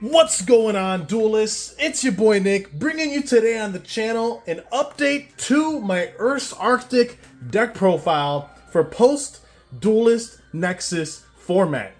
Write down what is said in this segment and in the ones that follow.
What's going on, duelists? It's your boy Nick, bringing you today on the channel an update to my Ursarctic deck profile for post-Duelist Nexus format.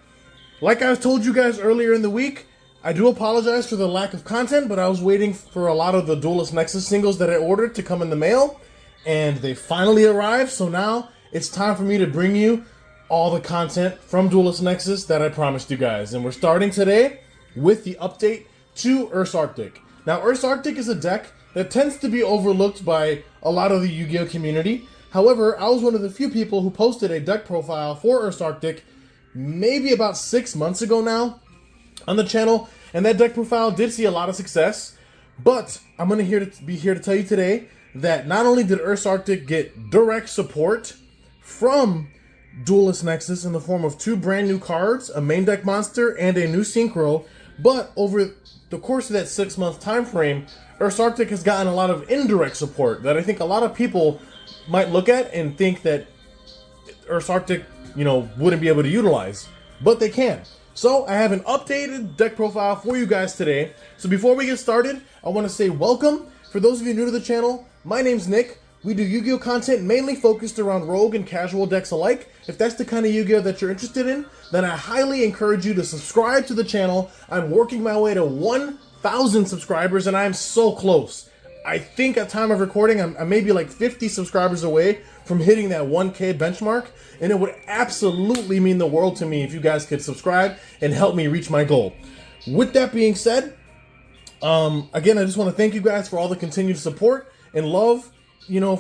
Like I told you guys earlier in the week, I do apologize for the lack of content, but I was waiting for a lot of the Duelist Nexus singles that I ordered to come in the mail, and they finally arrived, so now it's time for me to bring you all the content from Duelist Nexus that I promised you guys. And we're starting today with the update to Ursarctic. Now, Ursarctic is a deck that tends to be overlooked by a lot of the Yu-Gi-Oh community. However, I was one of the few people who posted a deck profile for Ursarctic maybe about 6 months ago now on the channel, and that deck profile did see a lot of success. But I'm going to be here to tell you today that not only did Ursarctic get direct support from Duelist Nexus in the form of 2 brand new cards, a main deck monster, and a new Synchro, but over the course of that 6-month time frame, Ursarctic has gotten a lot of indirect support that I think a lot of people might look at and think that Ursarctic, wouldn't be able to utilize, but they can. So I have an updated deck profile for you guys today. So before we get started, I want to say welcome. For those of you new to the channel, my name's Nick. We do Yu-Gi-Oh content mainly focused around rogue and casual decks alike. If that's the kind of Yu-Gi-Oh that you're interested in, then I highly encourage you to subscribe to the channel. I'm working my way to 1,000 subscribers, and I'm so close. I think at time of recording, I'm maybe like 50 subscribers away from hitting that 1K benchmark, and it would absolutely mean the world to me if you guys could subscribe and help me reach my goal. With that being said, again, I just want to thank you guys for all the continued support and love.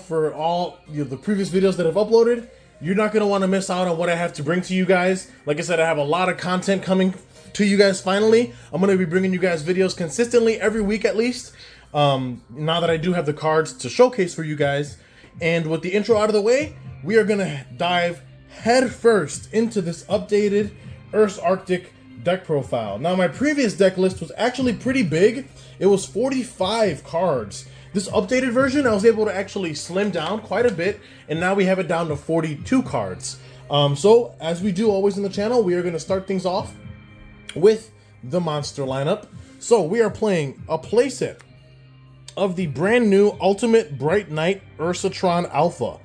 For all the previous videos that I've uploaded. You're not going to want to miss out on what I have to bring to you guys. Like I said, I have a lot of content coming to you guys finally. I'm going to be bringing you guys videos consistently every week at least. Now that I do have the cards to showcase for you guys. And with the intro out of the way, we are going to dive head first into this updated Ursarctic deck profile. Now, my previous deck list was actually pretty big. It was 45 cards. This updated version, I was able to actually slim down quite a bit, and now we have it down to 42 cards. So, as we do always in the channel, we are going to start things off with the monster lineup. So, we are playing a playset of the brand new Ultimate Bright Knight Ursatron Alpha.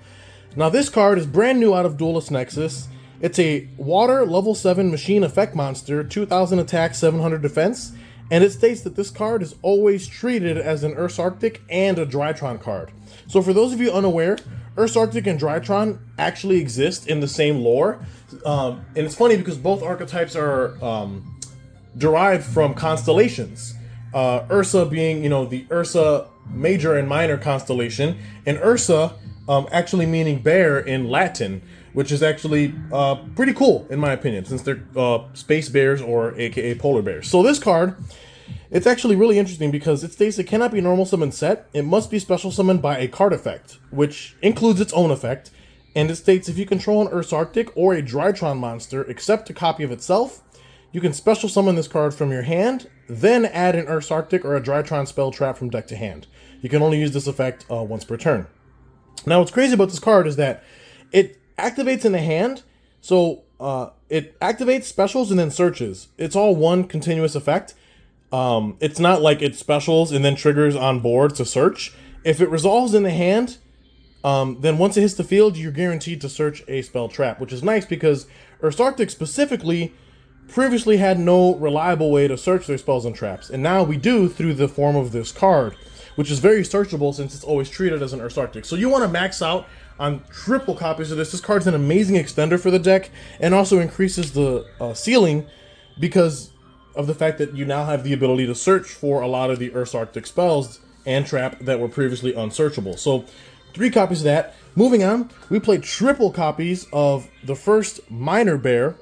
Now, this card is brand new out of Duelist Nexus. It's a water level 7 machine effect monster, 2000 attack, 700 defense. And it states that this card is always treated as an Ursarctic and a Drytron card. So for those of you unaware, Ursarctic and Drytron actually exist in the same lore. And it's funny because both archetypes are derived from constellations. Ursa being, the Ursa major and minor constellation, and Ursa actually meaning bear in Latin, which is actually pretty cool in my opinion, since they're space bears or aka polar bears. So this card, it's actually really interesting because it states it cannot be normal summoned set. It must be special summoned by a card effect, which includes its own effect. And it states if you control an Ursarctic or a Drytron monster, except a copy of itself, you can special summon this card from your hand, then add an Ursarctic or a Drytron spell trap from deck to hand. You can only use this effect once per turn. Now what's crazy about this card is that it activates in the hand, so it activates, specials, and then searches. It's all one continuous effect. It's not like it specials and then triggers on board to search. If it resolves in the hand, then once it hits the field, you're guaranteed to search a spell trap, which is nice because Ursarctic specifically previously had no reliable way to search their spells and traps, and now we do through the form of this card, which is very searchable since it's always treated as an Ursarctic. So you want to max out on triple copies of this. This card's an amazing extender for the deck and also increases the ceiling because of the fact that you now have the ability to search for a lot of the Ursarctic spells and trap that were previously unsearchable. So 3 copies of that. Moving on, we played triple copies of the first minor bear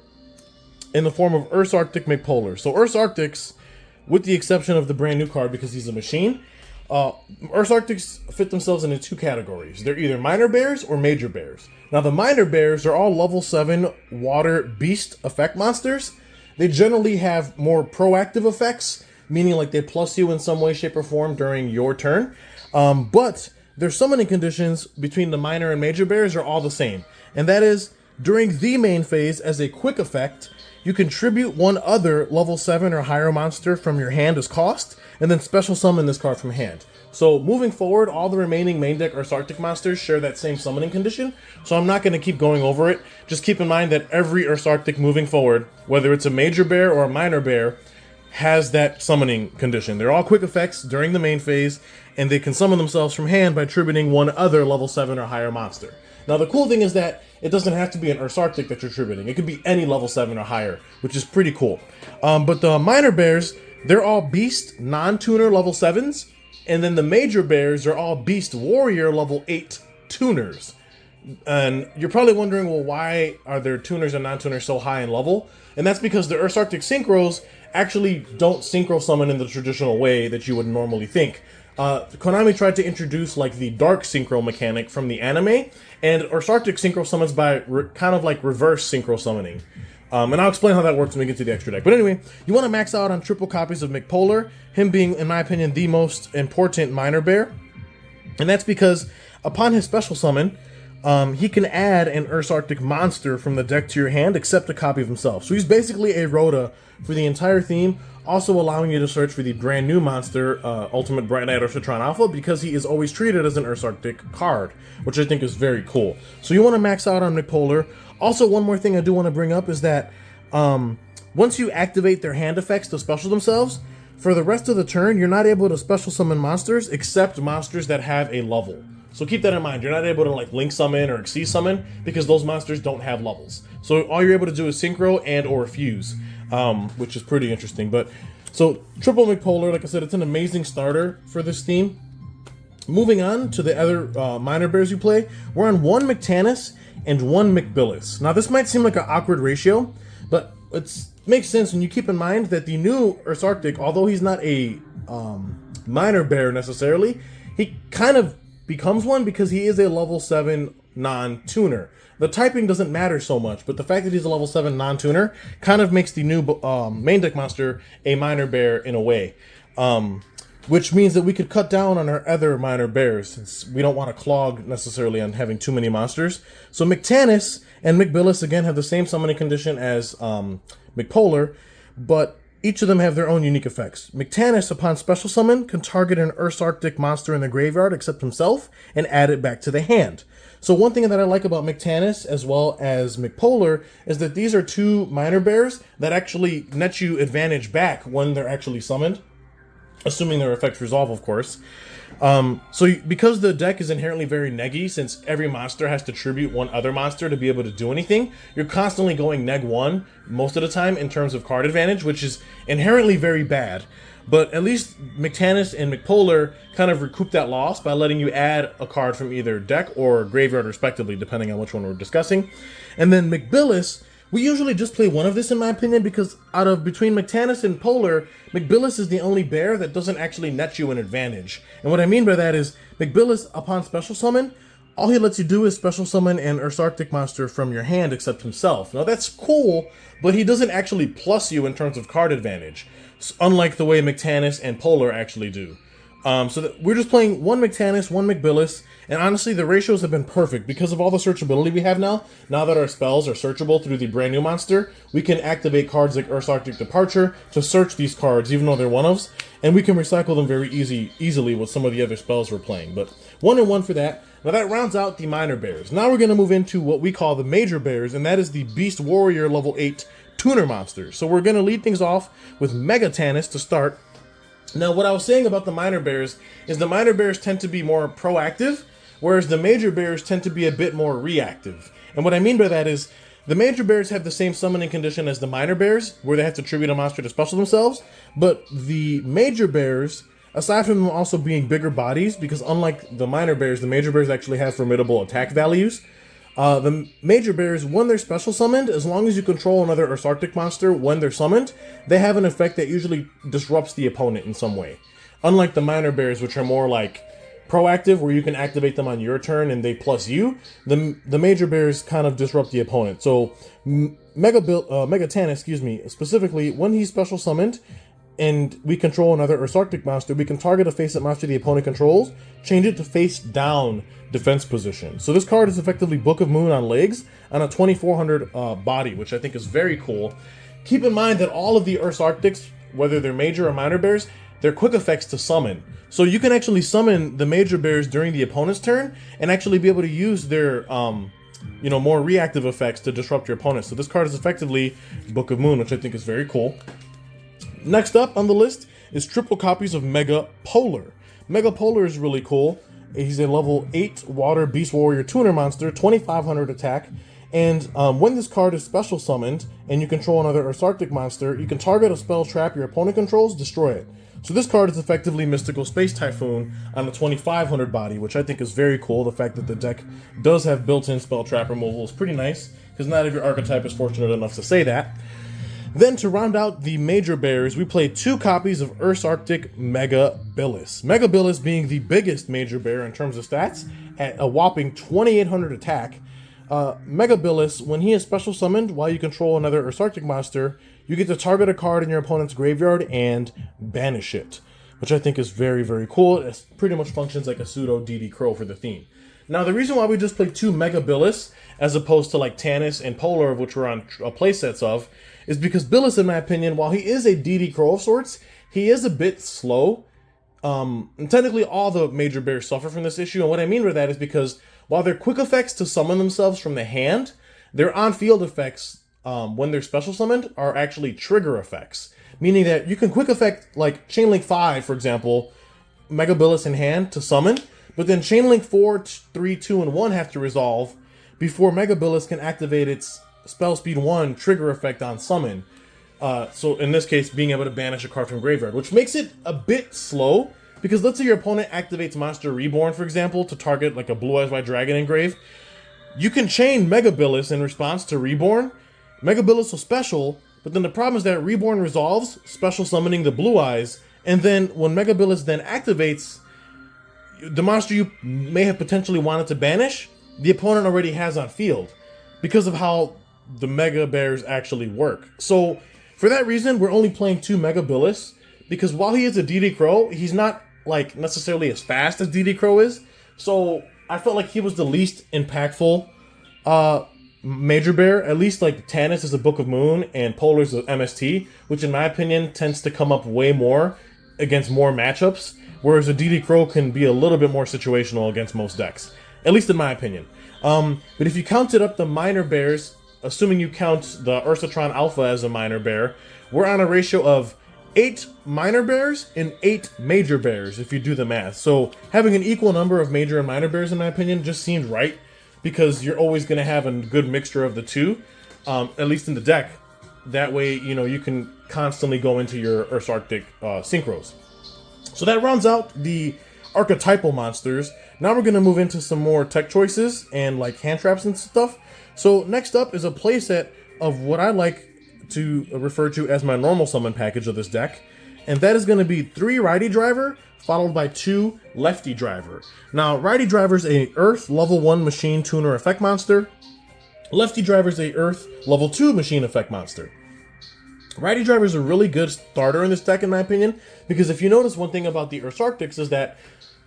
in the form of Ursarctic McPolar. So Ursarctics, with the exception of the brand new card because he's a machine, Ursarctics fit themselves into 2 categories. They're either minor bears or major bears. Now the minor bears are all level 7 water beast effect monsters. They generally have more proactive effects, meaning like they plus you in some way, shape, or form during your turn. But their summoning conditions between the minor and major bears are all the same. And that is, during the main phase as a quick effect, you can tribute one other level 7 or higher monster from your hand as cost, and then special summon this card from hand. So moving forward, all the remaining main deck Ursarctic monsters share that same summoning condition, so I'm not going to keep going over it. Just keep in mind that every Ursarctic moving forward, whether it's a major bear or a minor bear, has that summoning condition. They're all quick effects during the main phase, and they can summon themselves from hand by tributing one other level 7 or higher monster. Now the cool thing is that it doesn't have to be an Ursarctic that you're tributing. It could be any level 7 or higher, which is pretty cool. But the minor bears, they're all beast non-tuner level 7s, and then the major bears are all beast warrior level 8 tuners. And you're probably wondering, well, why are their tuners and non-tuners so high in level? And that's because the Ursarctic synchros actually don't synchro summon in the traditional way that you would normally think. Konami tried to introduce like the dark synchro mechanic from the anime, and Ursarctic synchro summons by kind of like reverse synchro summoning. And I'll explain how that works when we get to the extra deck. But anyway, you want to max out on triple copies of McPolar, him being, in my opinion, the most important minor bear. And that's because upon his special summon, he can add an Ursarctic monster from the deck to your hand, except a copy of himself. So he's basically a Rhoda for the entire theme, also allowing you to search for the brand new monster, Ultimate Bright Knight Ursatron Alpha, because he is always treated as an Ursarctic card, which I think is very cool. So you want to max out on McPolar. Also, one more thing I do want to bring up is that once you activate their hand effects to special themselves, for the rest of the turn, you're not able to special summon monsters except monsters that have a level. So keep that in mind. You're not able to like link summon or exceed summon because those monsters don't have levels. So all you're able to do is synchro and or fuse, which is pretty interesting. But so triple McPolar, like I said, it's an amazing starter for this theme. Moving on to the other minor bears you play, we're on one McTanis and one McBillis. Now this might seem like an awkward ratio, but it makes sense when you keep in mind that the new Ursarctic, although he's not a minor bear necessarily, he kind of becomes one because he is a level 7 non-tuner. The typing doesn't matter so much, but the fact that he's a level 7 non-tuner kind of makes the new main deck monster a minor bear in a way. Which means that we could cut down on our other minor bears, since we don't want to clog necessarily on having too many monsters. So McTanis and McBillis again have the same summoning condition as McPolar, but each of them have their own unique effects. McTanis, upon special summon, can target an Ursarctic monster in the graveyard except himself and add it back to the hand. So one thing that I like about McTanis as well as McPolar is that these are two minor bears that actually net you advantage back when they're actually summoned, assuming their effects resolve, of course. So because the deck is inherently very neggy, since every monster has to tribute one other monster to be able to do anything, you're constantly going neg 1 most of the time in terms of card advantage, which is inherently very bad. But at least McTanis and McPolar kind of recoup that loss by letting you add a card from either deck or graveyard respectively, depending on which one we're discussing. And then McBillis, we usually just play one of this in my opinion, because between McTanis and Polar, McBillis is the only bear that doesn't actually net you an advantage. And what I mean by that is, McBillis, upon special summon, all he lets you do is special summon an Ursarctic monster from your hand except himself. Now that's cool, but he doesn't actually plus you in terms of card advantage, unlike the way McTanis and Polar actually do. So we're just playing one McTanis, one McBillis, and honestly the ratios have been perfect because of all the searchability we have now. Now that our spells are searchable through the brand new monster, we can activate cards like Ursarctic Departure to search these cards even though they're one-ofs, and we can recycle them very easily with some of the other spells we're playing. But 1 and 1 for that. Now that rounds out the minor bears. Now we're going to move into what we call the major bears, and that is the Beast Warrior level 8 tuner monsters. So we're going to lead things off with MegaTanis to start. Now, what I was saying about the minor bears is the minor bears tend to be more proactive, whereas the major bears tend to be a bit more reactive. And what I mean by that is the major bears have the same summoning condition as the minor bears, where they have to tribute a monster to special themselves, but the major bears, aside from them also being bigger bodies, because unlike the minor bears, the major bears actually have formidable attack values. The major bears, when they're special summoned, as long as you control another Ursarctic monster when they're summoned, they have an effect that usually disrupts the opponent in some way. Unlike the minor bears, which are more like proactive, where you can activate them on your turn and they plus you, the major bears kind of disrupt the opponent. So MegaTanis, specifically, when he's special summoned, and we control another Ursarctic monster, we can target a face-up monster the opponent controls, change it to face-down defense position. So this card is effectively Book of Moon on legs on a 2400 body, which I think is very cool. Keep in mind that all of the Ursarctics, whether they're major or minor bears, they're quick effects to summon. So you can actually summon the major bears during the opponent's turn and actually be able to use their more reactive effects to disrupt your opponent. So this card is effectively Book of Moon, which I think is very cool. Next up on the list is triple copies of Mega Polar. Mega Polar is really cool. He's a level 8 Water Beast Warrior Tuner monster, 2500 attack. And when this card is special summoned and you control another Ursarctic monster, you can target a spell trap your opponent controls, destroy it. So this card is effectively Mystical Space Typhoon on the 2500 body, which I think is very cool. The fact that the deck does have built-in spell trap removal is pretty nice, because not every archetype is fortunate enough to say that. Then to round out the major bears, we played 2 copies of Ursarctic Mega Billis. Mega Billis being the biggest major bear in terms of stats at a whopping 2800 attack. Mega Billis, when he is special summoned while you control another Ursarctic monster, you get to target a card in your opponent's graveyard and banish it, which I think is very, very cool. It pretty much functions like a pseudo DD Crow for the theme. Now, the reason why we just played 2 Mega Billis, as opposed to like Tannis and Polar, which we're on playsets of, is because Billis, in my opinion, while he is a DD Crow of sorts, he is a bit slow. And technically all the major bears suffer from this issue, and what I mean by that is because while they're quick effects to summon themselves from the hand, their on-field effects, when they're special summoned, are actually trigger effects. Meaning that you can quick effect, like Chainlink 5, for example, Mega Billis in hand to summon, but then Chainlink 4, 3, 2, and 1 have to resolve before Mega Billis can activate its Spell Speed 1 trigger effect on summon. So in this case, being able to banish a card from graveyard, which makes it a bit slow, because let's say your opponent activates Monster Reborn, for example, to target like a Blue Eyes White Dragon engrave. You can chain Mega Billis in response to Reborn. Mega Billis will special, but then the problem is that Reborn resolves, special summoning the Blue Eyes, and then when Mega Billis then activates, the monster you may have potentially wanted to banish, the opponent already has on field, because of how the Mega Bears actually work. So for that reason, we're only playing 2 Mega Billis, because while he is a DD Crow, he's not like necessarily as fast as DD Crow is. So I felt like he was the least impactful major bear. At least like Tannis is a Book of Moon and Polar's a MST, which in my opinion tends to come up way more against more matchups, whereas a DD Crow can be a little bit more situational against most decks, at least in my opinion. But if you counted up the minor bears, assuming you count the Ursatron Alpha as a minor bear, we're on a ratio of 8 minor bears and 8 major bears, if you do the math. So having an equal number of major and minor bears, in my opinion, just seems right, because you're always going to have a good mixture of the two, at least in the deck. That way, you know, you can constantly go into your Ursarctic synchros. So that rounds out the archetypal monsters. Now we're going to move into some more tech choices and like hand traps and stuff. So next up is a playset of what I like to refer to as my normal summon package of this deck, and that is going to be 3 Righty Driver followed by 2 Lefty Driver. Now, Righty Driver is a Earth level 1 machine tuner effect monster. Lefty Driver is a Earth level 2 machine effect monster. Righty Driver is a really good starter in this deck, in my opinion, because if you notice, one thing about the Ursarctics is that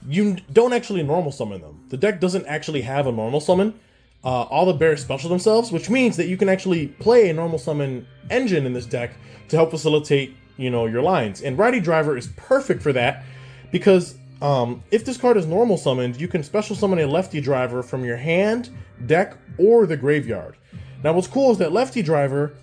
you don't actually normal summon them. The deck doesn't actually have a normal summon. All the bears special themselves, which means that you can actually play a normal summon engine in this deck to help facilitate, you know, your lines. And Righty Driver is perfect for that, because if this card is normal summoned, you can special summon a Lefty Driver from your hand, deck, or the graveyard. Now what's cool is that Lefty Driver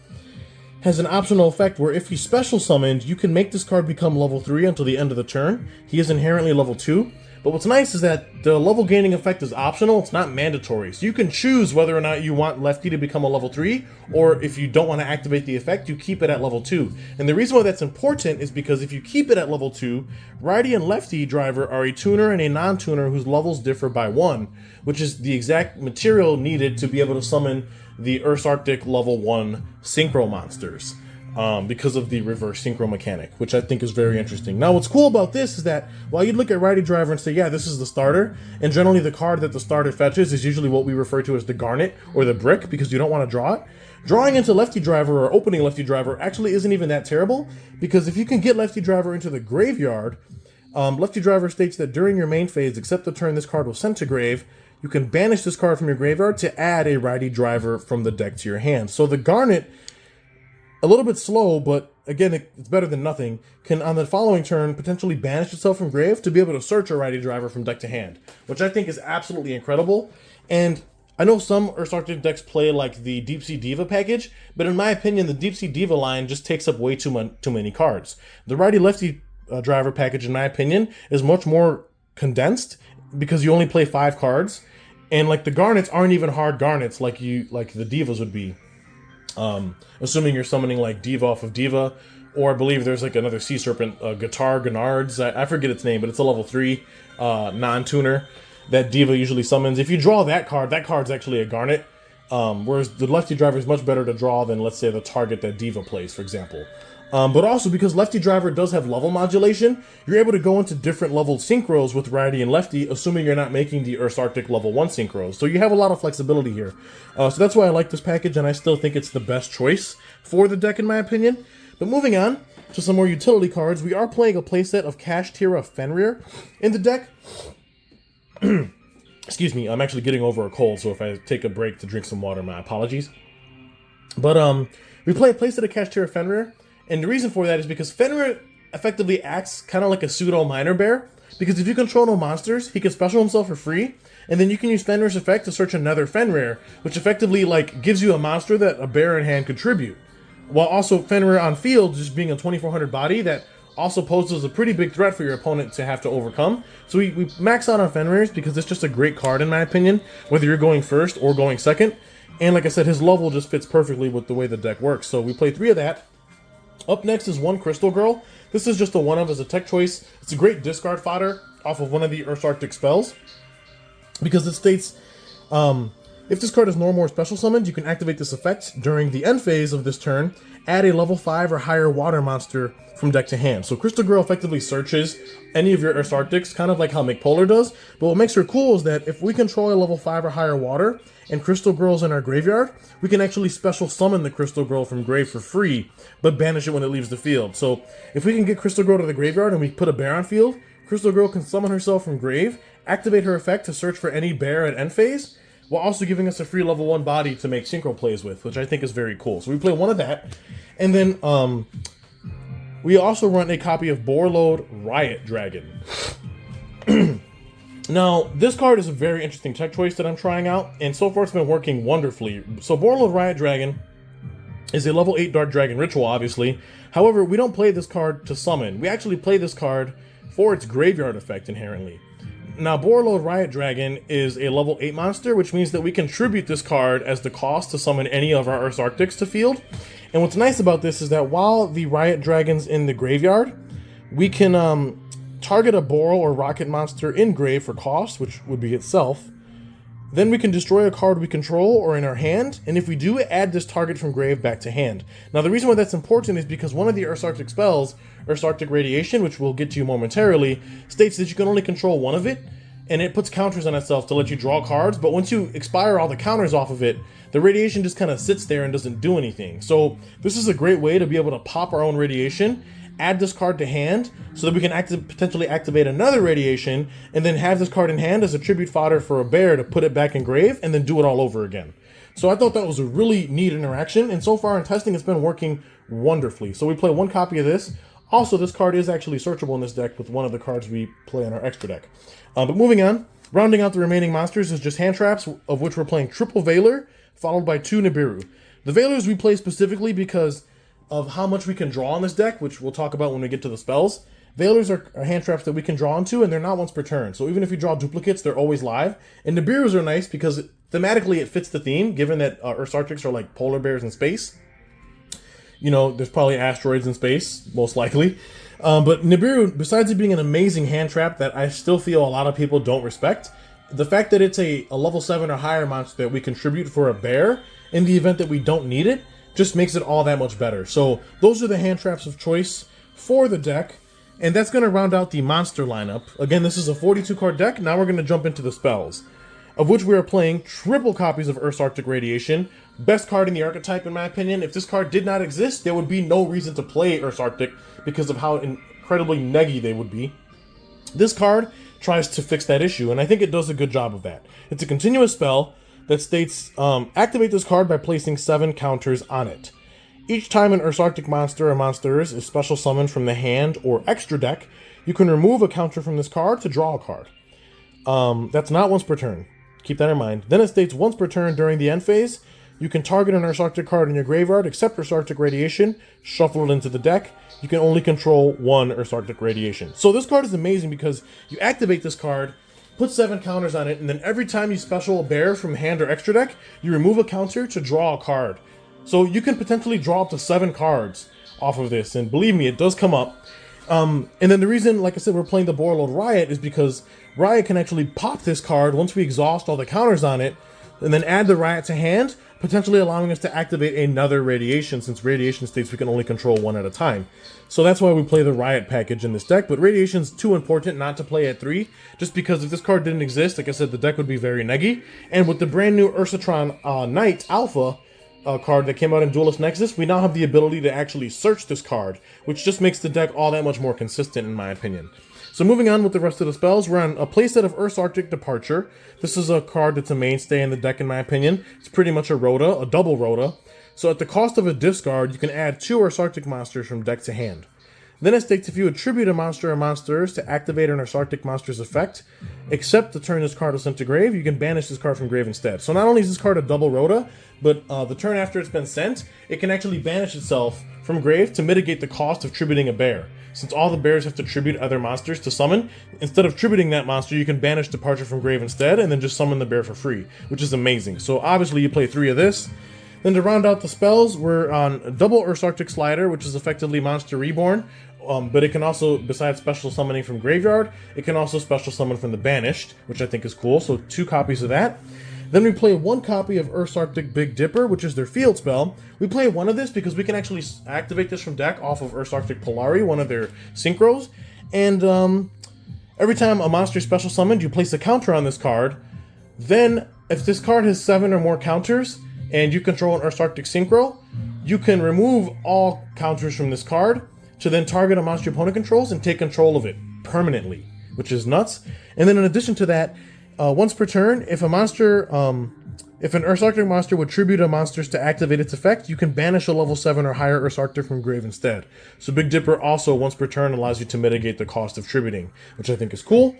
has an optional effect where if he's special summoned, you can make this card become level 3 until the end of the turn. He is inherently level 2. But what's nice is that the level gaining effect is optional, it's not mandatory. So you can choose whether or not you want Lefty to become a level 3, or if you don't want to activate the effect, you keep it at level 2. And the reason why that's important is because if you keep it at level 2, Righty and Lefty Driver are a tuner and a non-tuner whose levels differ by 1, which is the exact material needed to be able to summon the Ursarctic level 1 Synchro monsters. Because of the reverse synchro mechanic, which I think is very interesting. Now, what's cool about this is that while you'd look at Righty Driver and say, yeah, this is the starter, and generally the card that the starter fetches is usually what we refer to as the garnet or the brick, because you don't want to draw it. Drawing into Lefty Driver or opening Lefty Driver actually isn't even that terrible, because if you can get Lefty Driver into the graveyard, Lefty Driver states that during your main phase, except the turn this card was sent to grave, you can banish this card from your graveyard to add a Righty Driver from the deck to your hand. So the garnet a little bit slow, but again, it's better than nothing, can on the following turn potentially banish itself from grave to be able to search a righty driver from deck to hand, which I think is absolutely incredible. And I know some Ursarctic decks play like the Deep Sea Diva package, but in my opinion, the Deep Sea Diva line just takes up way too many cards. The righty-lefty driver package, in my opinion, is much more condensed because you only play 5 cards, and like the garnets aren't even hard garnets like the Divas would be. Assuming you're summoning like Diva off of Diva, or I believe there's like another Sea Serpent, Guitar Gennards, I forget its name, but it's a level 3 non-tuner that Diva usually summons. If you draw that card's actually a garnet, whereas the lefty driver is much better to draw than, let's say, the target that Diva plays, for example. But also, because lefty driver does have level modulation, you're able to go into different leveled synchros with righty and lefty, assuming you're not making the Ursarctic level 1 synchros. So you have a lot of flexibility here. So that's why I like this package, and I still think it's the best choice for the deck, in my opinion. But moving on to some more utility cards, we are playing a playset of Kashtira Fenrir in the deck. Excuse me, I'm actually getting over a cold, so if I take a break to drink some water, my apologies. But we play a playset of Kashtira Fenrir, and the reason for that is because Fenrir effectively acts kind of like a pseudo minor bear, because if you control no monsters, he can special himself for free, and then you can use Fenrir's effect to search another Fenrir, which effectively like gives you a monster that a bear in hand could tribute, while also Fenrir on field just being a 2400 body that also poses a pretty big threat for your opponent to have to overcome. So we max out on Fenrirs because it's just a great card in my opinion, whether you're going first or going second. And like I said, his level just fits perfectly with the way the deck works. So we play 3 of that. Up next is 1 Crystal Girl. This is just a 1-of as a tech choice. It's a great discard fodder off of one of the Ursarctic spells, because it states, if this card is normal or special summoned, you can activate this effect during the end phase of this turn. Add a level 5 or higher water monster from deck to hand. So Crystal Girl effectively searches any of your Ursarctics, kind of like how McPolar does. But what makes her cool is that if we control a level 5 or higher water and Crystal Girl's in our graveyard, we can actually special summon the Crystal Girl from grave for free, but banish it when it leaves the field. So if we can get Crystal Girl to the graveyard and we put a bear on field, Crystal Girl can summon herself from grave, activate her effect to search for any bear at end phase, while also giving us a free level 1 body to make synchro plays with, which I think is very cool. So we play 1 of that. And then we also run a copy of Borload Riot Dragon. Now, this card is a very interesting tech choice that I'm trying out, and so far it's been working wonderfully. So Borload Riot Dragon is a level 8 Dark Dragon ritual, obviously. However, we don't play this card to summon. We actually play this card for its graveyard effect inherently. Now, Borload Riot Dragon is a level 8 monster, which means that we can tribute this card as the cost to summon any of our Ursarctics to field. And what's nice about this is that while the Riot Dragon's in the graveyard, we can target a Boral or Rocket monster in grave for cost, which would be itself. Then we can destroy a card we control or in our hand, and if we do, add this target from grave back to hand. Now, the reason why that's important is because one of the Ursarctic spells, Ursarctic Radiation, which we'll get to momentarily, states that you can only control one of it, and it puts counters on itself to let you draw cards, but once you expire all the counters off of it, the radiation just kind of sits there and doesn't do anything. So this is a great way to be able to pop our own radiation, add this card to hand, so that we can potentially activate another radiation, and then have this card in hand as a tribute fodder for a bear to put it back in grave, and then do it all over again. So I thought that was a really neat interaction, and so far in testing it's been working wonderfully. So we play 1 copy of this. Also, this card is actually searchable in this deck with one of the cards we play in our extra deck. But moving on, rounding out the remaining monsters is just hand traps, of which we're playing Triple Veiler, followed by 2 Nibiru. The Veilers we play specifically because of how much we can draw on this deck, which we'll talk about when we get to the spells. Veilers are hand traps that we can draw into, and they're not once per turn. So even if you draw duplicates, they're always live. And Nibirus are nice because thematically it fits the theme, given that Ursarctics are like polar bears in space. You know, there's probably asteroids in space, most likely. But Nibiru, besides it being an amazing hand trap that I still feel a lot of people don't respect, the fact that it's a level 7 or higher monster that we contribute for a bear in the event that we don't need it just makes it all that much better. So those are the hand traps of choice for the deck, and that's going to round out the monster lineup. Again, this is a 42 card deck. Now we're going to jump into the spells, of which we are playing triple copies of Ursarctic Radiation. Best card in the archetype, in my opinion. If this card did not exist, there would be no reason to play Ursarctic because of how incredibly neggy they would be. This card tries to fix that issue, and I think it does a good job of that. It's a continuous spell that states, activate this card by placing 7 counters on it. Each time an Ursarctic monster or monsters is special summoned from the hand or extra deck, you can remove a counter from this card to draw a card. That's not once per turn. Keep that in mind. Then it states once per turn during the end phase, you can target an Ursarctic card in your graveyard, accept Ursarctic Radiation, shuffle it into the deck. You can only control one Ursarctic Radiation. So this card is amazing because you activate this card, put 7 counters on it, and then every time you special a bear from hand or extra deck, you remove a counter to draw a card. So you can potentially draw up to 7 cards off of this, and believe me, it does come up. And then the reason, like I said, we're playing the Boarlord Riot is because Riot can actually pop this card once we exhaust all the counters on it, and then add the Riot to hand, potentially allowing us to activate another Radiation, since Radiation states we can only control 1 at a time. So that's why we play the Riot package in this deck, but Radiation's too important not to play at 3, just because if this card didn't exist, like I said, the deck would be very neggy. And with the brand new Ursarctic Knight Alpha card that came out in Duelist Nexus, we now have the ability to actually search this card, which just makes the deck all that much more consistent in my opinion. So moving on with the rest of the spells, we're on a playset of Ursarctic Departure. This is a card that's a mainstay in the deck in my opinion. It's pretty much a Rhoda, a double Rhoda. So at the cost of a discard, you can add 2 Ursarctic monsters from deck to hand. Then it states if you attribute a monster or monsters to activate an Ursarctic monster's effect, except the turn this card was sent to grave, you can banish this card from grave instead. So not only is this card a double Rhoda, but the turn after it's been sent, it can actually banish itself from grave to mitigate the cost of tributing a bear. Since all the bears have to tribute other monsters to summon, instead of tributing that monster, you can banish Departure from grave instead, and then just summon the bear for free, which is amazing. So obviously you play 3 of this. Then to round out the spells, we're on double Ursarctic Slider, which is effectively Monster Reborn, but it can also, besides special summoning from graveyard, it can also special summon from the Banished, which I think is cool, so 2 copies of that. Then we play 1 copy of Ursarctic Big Dipper, which is their field spell. We play 1 of this because we can actually activate this from deck off of Ursarctic Polari, one of their synchros. And every time a monster is special summoned, you place a counter on this card. Then, if this card has 7 or more counters, and you control an Ursarctic Synchro, you can remove all counters from this card to then target a monster your opponent controls and take control of it permanently, which is nuts. And then in addition to that, once per turn, if a monster, if an Ursarctic monster would tribute a monster to activate its effect, you can banish a level 7 or higher Ursarctic from grave instead. So Big Dipper also, once per turn, allows you to mitigate the cost of tributing, which I think is cool.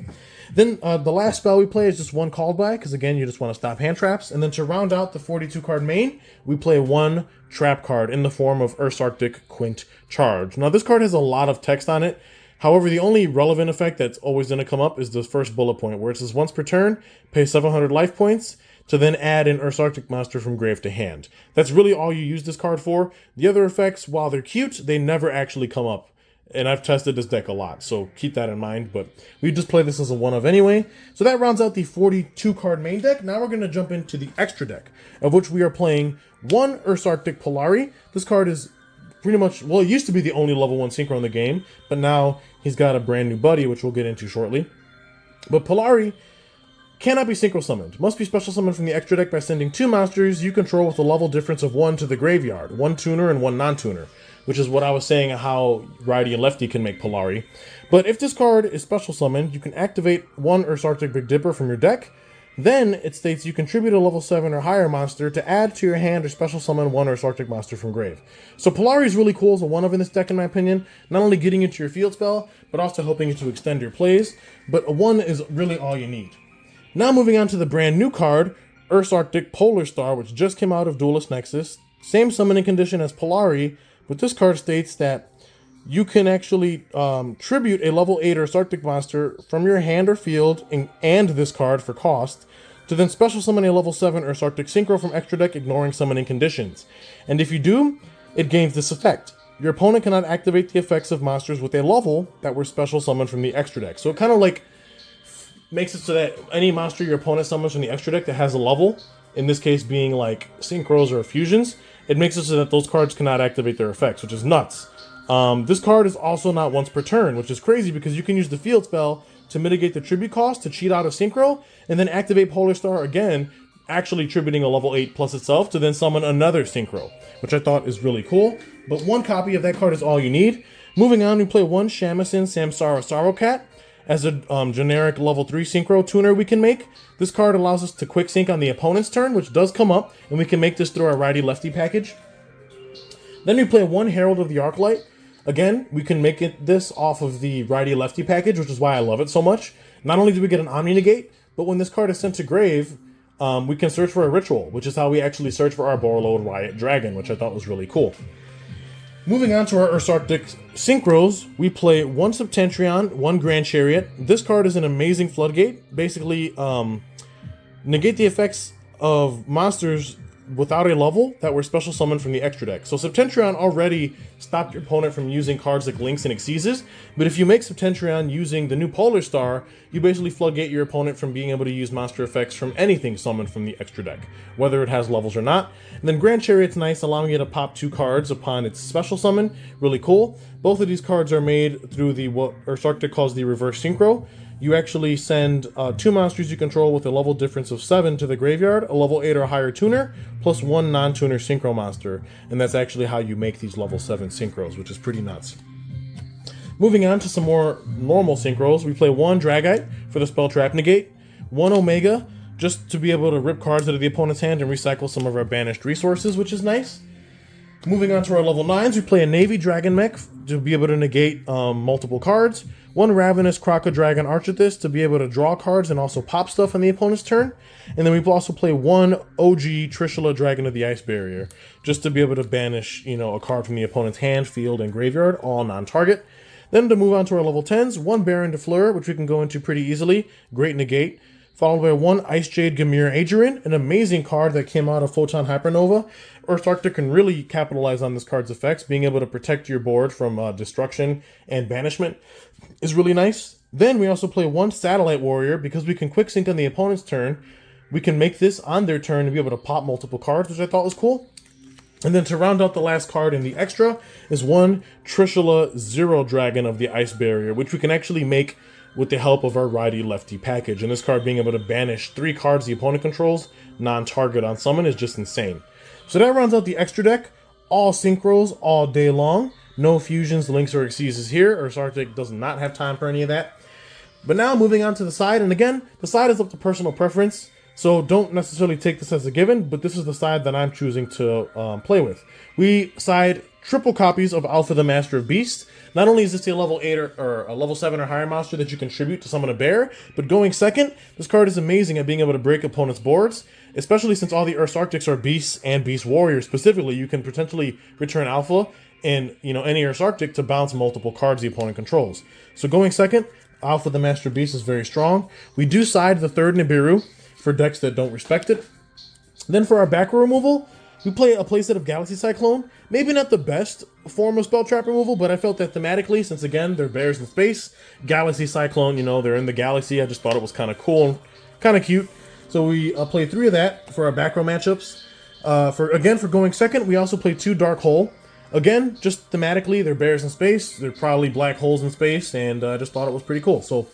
Then the last spell we play is just 1 called by, because again, you just want to stop hand traps. And then to round out the 42 card main, we play 1 trap card in the form of Ursarctic Quint Charge. Now this card has a lot of text on it. However, the only relevant effect that's always going to come up is the first bullet point, where it says once per turn, pay 700 life points to then add an Ursarctic monster from grave to hand. That's really all you use this card for. The other effects, while they're cute, they never actually come up. And I've tested this deck a lot, so keep that in mind. But we just play this as a one-of anyway. So that rounds out the 42 card main deck. Now we're going to jump into the extra deck, of which we are playing 1 Ursarctic Polari. This card is pretty much, well, it used to be the only level 1 synchro in the game, but now he's got a brand new buddy, which we'll get into shortly. But Polari cannot be synchro summoned. Must be special summoned from the extra deck by sending 2 monsters you control with a level difference of 1 to the graveyard, 1 tuner and 1 non-tuner, which is what I was saying how righty and lefty can make Polari. But if this card is special summoned, you can activate 1 Ursarctic Big Dipper from your deck. Then it states you contribute a level 7 or higher monster to add to your hand or special summon 1 Ursarctic monster from grave. So Polari is really cool as a one-of in this deck in my opinion, not only getting into your field spell, but also helping you to extend your plays, but a 1 is really all you need. Now moving on to the brand new card, Ursarctic Polar Star, which just came out of Duelist Nexus. Same summoning condition as Polari, but this card states that you can actually tribute a level 8 Ursarctic monster from your hand or field and this card for cost, to then special summon a level 7 Ursarctic Synchro from extra deck, ignoring summoning conditions. And if you do, it gains this effect. Your opponent cannot activate the effects of monsters with a level that were special summoned from the extra deck. So it kind of like makes it so that any monster your opponent summons from the extra deck that has a level, in this case being like Synchros or Fusions, it makes it so that those cards cannot activate their effects, which is nuts. This card is also not once per turn, which is crazy because you can use the field spell to mitigate the tribute cost to cheat out a Synchro, and then activate Polar Star again, actually tributing a level 8 plus itself to then summon another Synchro, which I thought is really cool. But 1 copy of that card is all you need. Moving on, we play 1 Shamisen Samsara Sorrow Cat as a generic level 3 Synchro tuner we can make. This card allows us to quick sync on the opponent's turn, which does come up, and we can make this through our righty-lefty package. Then we play one Herald of the Arclight. Again, we can make this off of the righty-lefty package, which is why I love it so much. Not only do we get an Omni Negate, but when this card is sent to grave, we can search for a ritual, which is how we actually search for our Borreload Riot Dragon, which I thought was really cool. Moving on to our Ursarctic Synchros, we play one Septentrion, one Grand Chariot. This card is an amazing floodgate. Basically, negate the effects of monsters without a level that were special summoned from the extra deck. So Septentrion already stopped your opponent from using cards like Lynx and Exceeses, but if you make Septentrion using the new Polar Star, you basically floodgate your opponent from being able to use monster effects from anything summoned from the extra deck, whether it has levels or not. And then Grand Chariot's nice, allowing you to pop 2 cards upon its special summon. Really cool. Both of these cards are made through the what Ursarctic calls the reverse synchro. You actually send 2 monsters you control with a level difference of 7 to the graveyard, a level 8 or higher tuner, plus 1 non-tuner synchro monster. And that's actually how you make these level 7 synchros, which is pretty nuts. Moving on to some more normal synchros, we play 1 Dragite for the spell Trap Negate, 1 Omega, just to be able to rip cards out of the opponent's hand and recycle some of our banished resources, which is nice. Moving on to our level 9s, we play a Navy Dragon Mech to be able to negate multiple cards. 1 Ravenous Croco Dragon Archithis to be able to draw cards and also pop stuff on the opponent's turn. And then we also play 1 OG Trishula Dragon of the Ice Barrier, just to be able to banish, a card from the opponent's hand, field, and graveyard, all non-target. Then to move on to our level 10s, 1 Baron de Fleur, which we can go into pretty easily. Great negate. Followed by 1 Ice Jade Gamir Adrian, an amazing card that came out of Photon Hypernova. Ursarctic can really capitalize on this card's effects. Being able to protect your board from destruction and banishment is really nice. Then we also play 1 Satellite Warrior, because we can quick sync on the opponent's turn. We can make this on their turn to be able to pop multiple cards, which I thought was cool. And then to round out the last card in the extra is 1 Trishula Zero Dragon of the Ice Barrier, which we can actually make with the help of our righty-lefty package. And this card being able to banish 3 cards the opponent controls, non-target on summon, is just insane. So that rounds out the extra deck. All synchros all day long. No fusions, links, or exceeses here. Ursarctic does not have time for any of that. But now moving on to the side, and again, the side is up to personal preference, so don't necessarily take this as a given, but this is the side that I'm choosing to play with. We side triple copies of Alpha the Master of Beast. Not only is this a level 8 or a level 7 or higher monster that you contribute to summon a bear, but going second, this card is amazing at being able to break opponents' boards, especially since all the Ursarctics are beasts and beast warriors. Specifically, you can potentially return Alpha and any Ursarctic to bounce multiple cards the opponent controls. So going second, Alpha the Master Beast is very strong. We do side the third Nibiru for decks that don't respect it. Then for our back row removal, we play a playset of Galaxy Cyclone. Maybe not the best form of spell trap removal, but I felt that thematically, since again, they're bears in space, Galaxy Cyclone, they're in the galaxy. I just thought it was kind of cool and kind of cute. So we play 3 of that for our back row matchups. For going second, we also play 2 Dark Hole. Again, just thematically, they're bears in space. They're probably black holes in space, and I just thought it was pretty cool. So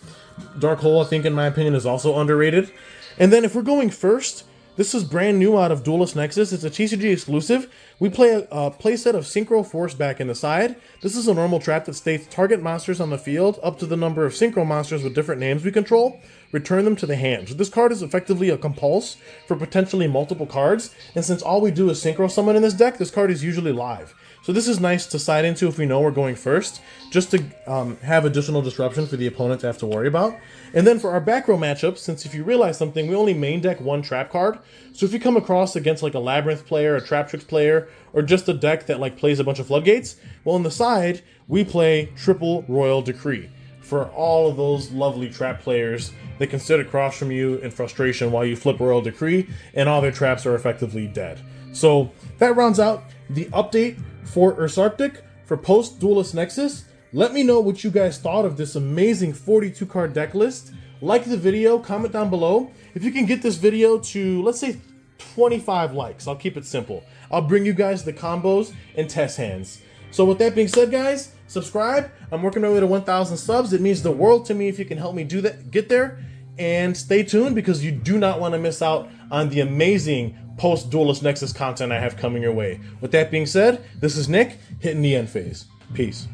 Dark Hole, I think, in my opinion, is also underrated. And then if we're going first, this is brand new out of Duelist Nexus. It's a TCG exclusive. We play a playset of Synchro Force back in the side. This is a normal trap that states target monsters on the field up to the number of Synchro monsters with different names we control. Return them to the hand. So this card is effectively a compulse for potentially multiple cards. And since all we do is Synchro Summon in this deck, this card is usually live. So this is nice to side into if we know we're going first, just to have additional disruption for the opponent to have to worry about. And then for our back row matchups, since if you realize something, we only main deck 1 trap card. So if you come across against like a Labyrinth player, a Trap Tricks player, or just a deck that like plays a bunch of floodgates, well on the side, we play triple Royal Decree for all of those lovely trap players that can sit across from you in frustration while you flip Royal Decree and all their traps are effectively dead. So that rounds out the update for Ursarctic for post-Duelist Nexus. Let me know what you guys thought of this amazing 42 card deck list. Like the video, comment down below. If you can get this video to, let's say, 25 likes, I'll keep it simple. I'll bring you guys the combos and test hands. So with that being said, guys, subscribe. I'm working my way to 1,000 subs. It means the world to me if you can help me do that, get there. And stay tuned because you do not want to miss out on the amazing post-Duelist Nexus content I have coming your way. With that being said, this is Nick, hitting the end phase. Peace.